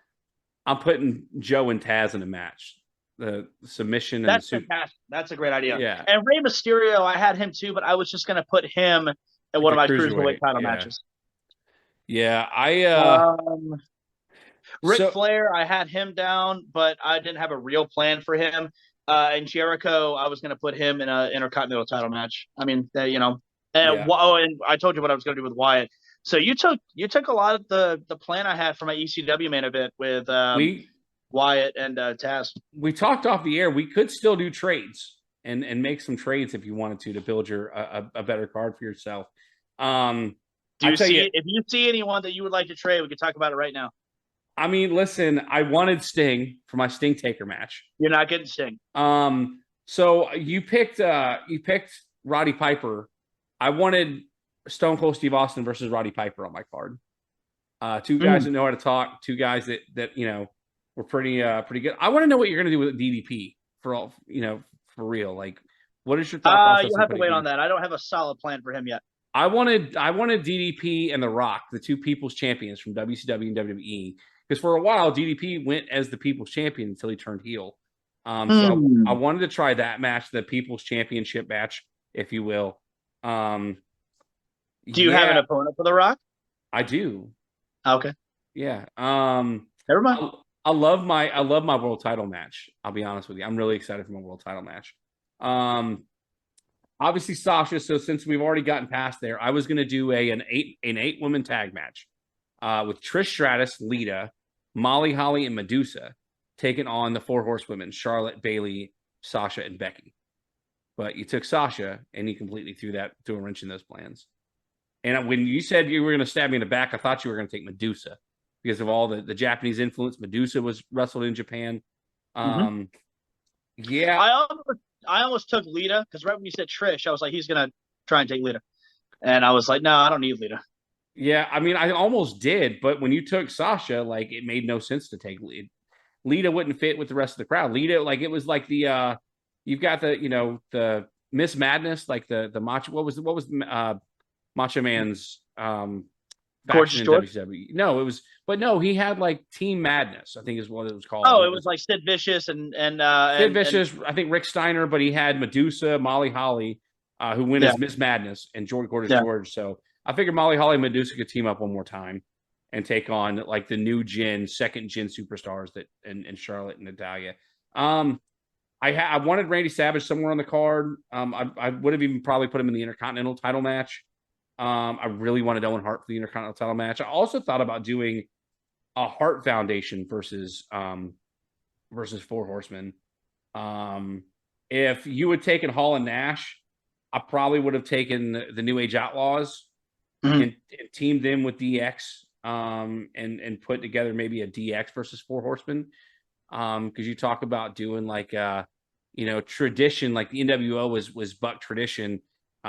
S1: I'm putting Joe and Taz in a match. The submission.
S2: That's fantastic. That's a great idea.
S1: Yeah.
S2: And Rey Mysterio, I had him too, but I was just gonna put him in one of my cruiserweight title matches.
S1: Yeah,
S2: Ric Flair, I had him down, but I didn't have a real plan for him. And Jericho, I was gonna put him in an Intercontinental title match. I mean, and I told you what I was gonna do with Wyatt. So you took a lot of the plan I had for my ECW main event with Wyatt and Taz.
S1: We talked off the air. We could still do trades and make some trades if you wanted to build your a better card for yourself.
S2: If you see anyone that you would like to trade, we could talk about it right now.
S1: I mean, listen, I wanted Sting for my Sting Taker match.
S2: You're not getting Sting.
S1: So you picked Roddy Piper. I wanted Stone Cold Steve Austin versus Roddy Piper on my card. Two guys that know how to talk. Two guys that were pretty good. I want to know what you're going to do with DDP for real. Like, what is your thought process?
S2: You'll have to wait on that. I don't have a solid plan for him yet.
S1: I wanted DDP and The Rock, the two People's Champions from WCW and WWE, because for a while DDP went as the People's Champion until he turned heel. So I wanted to try that match, the People's Championship match, if you will.
S2: Do you have an opponent for The Rock?
S1: I do.
S2: Okay.
S1: Yeah.
S2: Never mind.
S1: I love my world title match. I'll be honest with you. I'm really excited for my world title match. Obviously Sasha. So since we've already gotten past there, I was going to do an 8-woman tag match with Trish Stratus, Lita, Molly Holly, and Medusa taking on the 4 horsewomen: Charlotte, Bayley, Sasha, and Becky. But you took Sasha and you completely threw a wrench in those plans. And when you said you were going to stab me in the back, I thought you were going to take Medusa because of all the Japanese influence. Medusa was wrestled in Japan. Yeah.
S2: I almost took Lita because right when you said Trish, I was like, he's going to try and take Lita. And I was like, no, I don't need Lita.
S1: Yeah, I mean, I almost did. But when you took Sasha, like, it made no sense to take Lita. Lita wouldn't fit with the rest of the crowd. Lita, like, it was like the you've got the Miss Madness, like the Macho. What was Macho Man's
S2: Gorgeous
S1: faction in
S2: George?
S1: WCW. No, it was, but no, he had like Team Madness, I think is what it was called.
S2: Oh, it was like Sid Vicious and
S1: Sid Vicious, I think Rick Steiner, but he had Medusa, Molly Holly, who went as Miss Madness, and Gorgeous George. So I figured Molly Holly and Medusa could team up one more time and take on like the new second gen superstars that and Charlotte and Natalia. I wanted Randy Savage somewhere on the card. I would have even probably put him in the Intercontinental title match. I really wanted Owen Hart for the Intercontinental title match. I also thought about doing a Hart Foundation versus Four Horsemen. If you had taken Hall and Nash, I probably would have taken the New Age Outlaws and teamed them with DX and put together maybe a DX versus Four Horsemen. Because you talk about doing like tradition, like the NWO was buck tradition.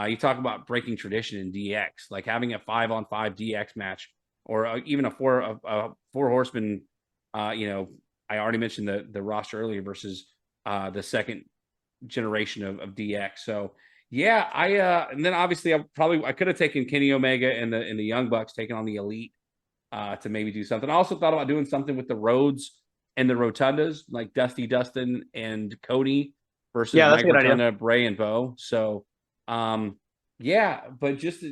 S1: You talk about breaking tradition in DX, like having a 5-on-5 DX match, or even a four horseman. I already mentioned the roster earlier versus the second generation of DX. So yeah, and then obviously I could have taken Kenny Omega and the Young Bucks taking on the Elite to maybe do something. I also thought about doing something with the Rhodes and the Rotundas, like Dusty Dustin and Cody versus Mike Rotunda, Bray and Bo. So but just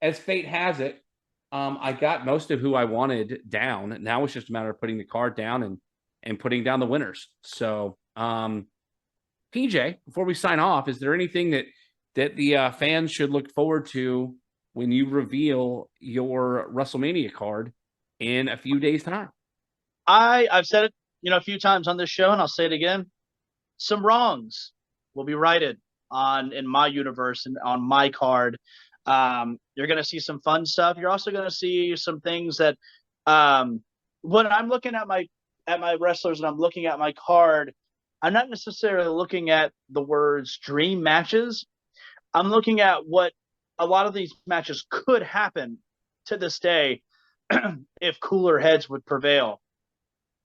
S1: as fate has it, I got most of who I wanted down. Now it's just a matter of putting the card down and putting down the winners. So PJ, before we sign off, is there anything that the fans should look forward to when you reveal your WrestleMania card in a few days' time?
S2: I've said it, a few times on this show, and I'll say it again. Some wrongs will be righted in my universe and on my card. You're going to see some fun stuff. You're also going to see some things that when I'm looking at my wrestlers and I'm looking at my card, I'm not necessarily looking at the words dream matches. I'm looking at what a lot of these matches could happen to this day if cooler heads would prevail.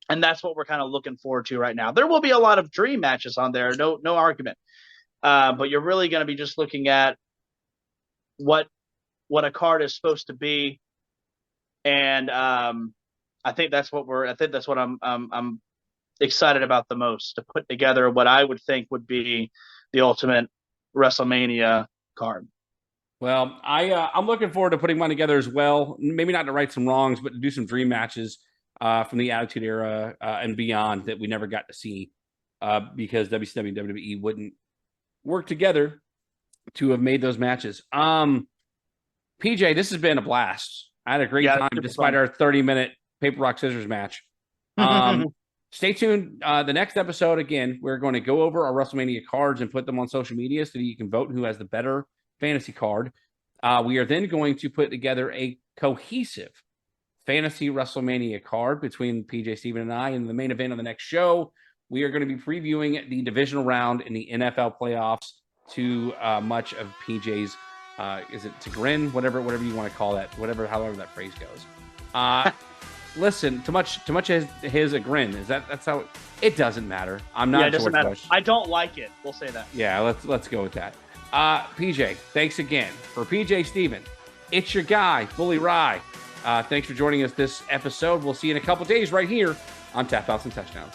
S2: And that's what we're kind of looking forward to right now. There will be a lot of dream matches on there, no argument. But you're really going to be just looking at what a card is supposed to be, and I think that's what I'm excited about the most, to put together what I would think would be the ultimate WrestleMania card.
S1: Well, I'm looking forward to putting one together as well. Maybe not to right some wrongs, but to do some dream matches from the Attitude Era and beyond that we never got to see because WCW and WWE wouldn't work together to have made those matches. PJ, this has been a blast. I had a great time despite our 30-minute paper, rock, scissors match. Stay tuned. The next episode, again, we're going to go over our WrestleMania cards and put them on social media so that you can vote who has the better fantasy card. We are then going to put together a cohesive fantasy WrestleMania card between PJ, Steven, and I. In the main event of the next show, we are going to be previewing the divisional round in the NFL playoffs to much of PJ's, is it chagrin? Whatever you want to call that, however that phrase goes. Listen, too much as his a grin. That's how it doesn't matter. I'm not.
S2: Yeah, it doesn't matter. I don't like it. We'll say that.
S1: Yeah, let's go with that. PJ, thanks again. For PJ, Steven, it's your guy, Bully Rye. Thanks for joining us this episode. We'll see you in a couple days right here on Tap Outs and Touchdowns.